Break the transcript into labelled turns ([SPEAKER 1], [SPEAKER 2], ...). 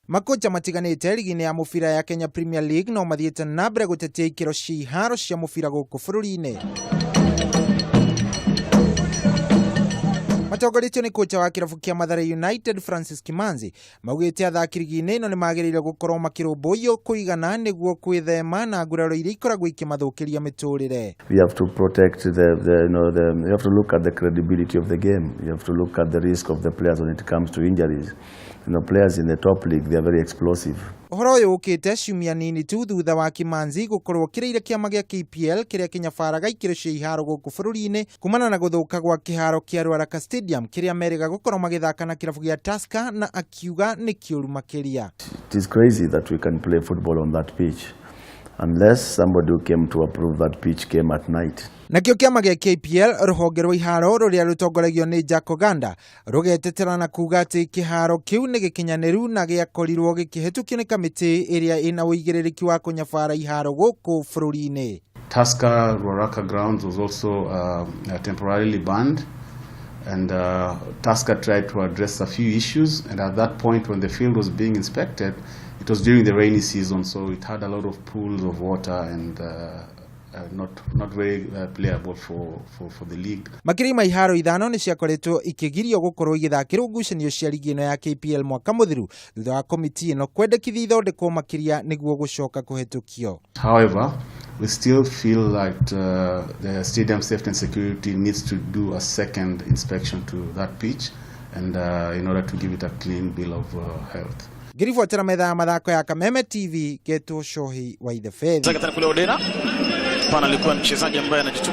[SPEAKER 1] Makocha matiganite ligi-ini ya mubira ya Kenya Premier League no mathiete na mbere gutetia ikiro cia iharo cia mubira guku bururi-ini. Matongoretio ni kocha wa kirabu kia Mathare United Francis Kimanzi maugite athaki ligi-ini ino ni magiriire gukorwo makirumbuiyo kuigana niguo kwithema na nguraro iria ikoragwo ikimathukiria miturire.
[SPEAKER 2] We have to protect you have to look at the credibility of the game. You have to look at the risk of the players when it comes to injuries. Players in the top league, they are very explosive.
[SPEAKER 1] Uhoro uyu ukite ciumia nini tu thutha wa Kimanzi gukorwo kireire kiama gia KPL kiria kinyabaraga ikiro cia iharo guku bururi-ini kumana na guthuka gwa kiharo kia Ruaraka Stadium kiria meriga gukorwo magithaka na kirabu gia Tusker na akiuga ni kiuru makiria.
[SPEAKER 2] It is crazy that we can play football on that pitch unless somebody who came to approve that pitch came at night.
[SPEAKER 1] Nakio kiama gia KPL ruhonge rwa iharo ruria rutongoragio ni Jack Oganda rugetetera na kuga ati kiharo kiu ni gikinyaniru na giakorirwo gikihetukio ni kamiti iria ina uigiririki wa kunyabara iharo guku bururi-ini.
[SPEAKER 3] Tusker Ruaraka grounds was also temporarily banned, and Tusker tried to address a few issues, and at that point when the field was being inspected, it was during the rainy season, so it had a lot of pools of water and not very playable for the league.
[SPEAKER 1] Makirima iharo ithano ni ciakoretwo ikigirio gukorwo igithakirwo ngucanio cia ligi ino ya KPL mwaka muthiru thutha wa komiti ino kwendekithia ithondekwo makiria niguo gucoka kuhetukio.
[SPEAKER 3] However, we still feel that the stadium safety and security needs to do a second inspection to that pitch and in order to give it a clean bill of health.
[SPEAKER 1] Ngirifuatira metha ya mathako ya Kameme TV, Geto Shohi wa The Faith.
[SPEAKER 4] Pana alikuwa mchezaji ambaye anajituma